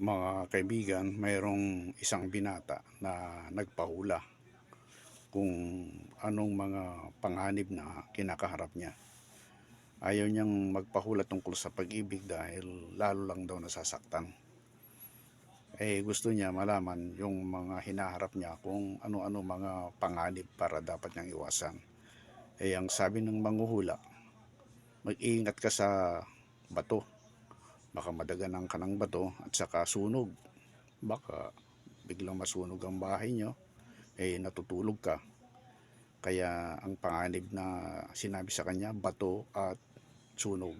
Mga kaibigan, mayroong isang binata na nagpahula kung anong mga panganib na kinakaharap niya. Ayaw niyang magpahula tungkol sa pag-ibig dahil lalo lang daw nasasaktan. Gusto niya malaman yung mga hinaharap niya kung ano-ano mga panganib para dapat niyang iwasan. Ang sabi ng manghuhula, mag-iingat ka sa bato. Baka madaganan ka ng bato at saka sunog. Baka biglang masunog ang bahay nyo, natutulog ka. Kaya ang panganib na sinabi sa kanya, bato at sunog.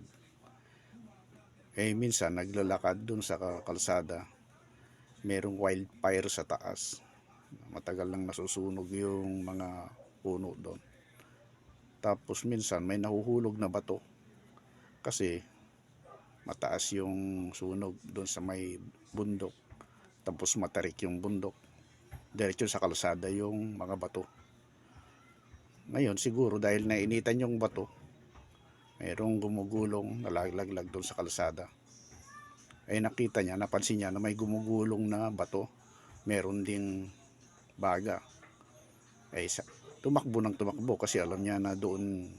Minsan naglalakad dun sa kalsada, merong wildfire sa taas. Matagal lang nasusunog yung mga puno doon. Tapos minsan may nahuhulog na bato kasi mataas yung sunog doon sa may bundok. Tapos matarik yung bundok. Diretso sa kalsada yung mga bato. Ngayon siguro dahil nainitan yung bato, mayroong gumugulong nalaglag doon sa kalsada. Nakita niya, napansin niya na may gumugulong na bato. Meron ding baga. Tumakbo ng tumakbo kasi alam niya na doon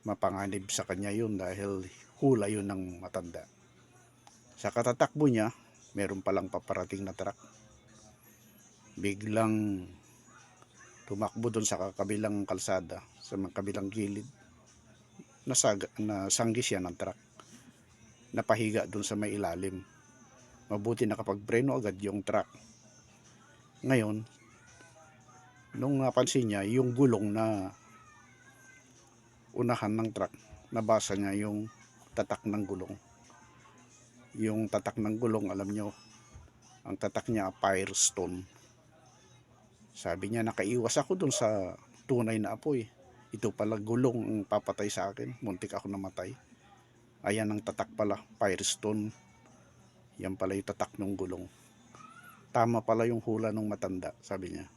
mapanganib sa kanya yun dahil hula yun ng matanda. Sa katatakbo niya, meron palang paparating na truck. Biglang tumakbo doon sa kabilang kalsada, sa kabilang gilid. Nasanggi siya ng truck. Napahiga doon sa may ilalim. Mabuti nakapagpreno agad yung truck. Ngayon, nung napansin niya yung gulong na unahan ng truck, nabasa niya yung tatak ng gulong. Yung tatak ng gulong, alam nyo, ang tatak niya Firestone. Sabi niya, nakaiwas ako dun sa tunay na apoy. Ito pala gulong ang papatay sa akin. Muntik ako namatay. Ayan ang tatak pala, Firestone. Yan pala yung tatak ng gulong. Tama pala yung hula ng matanda, sabi niya.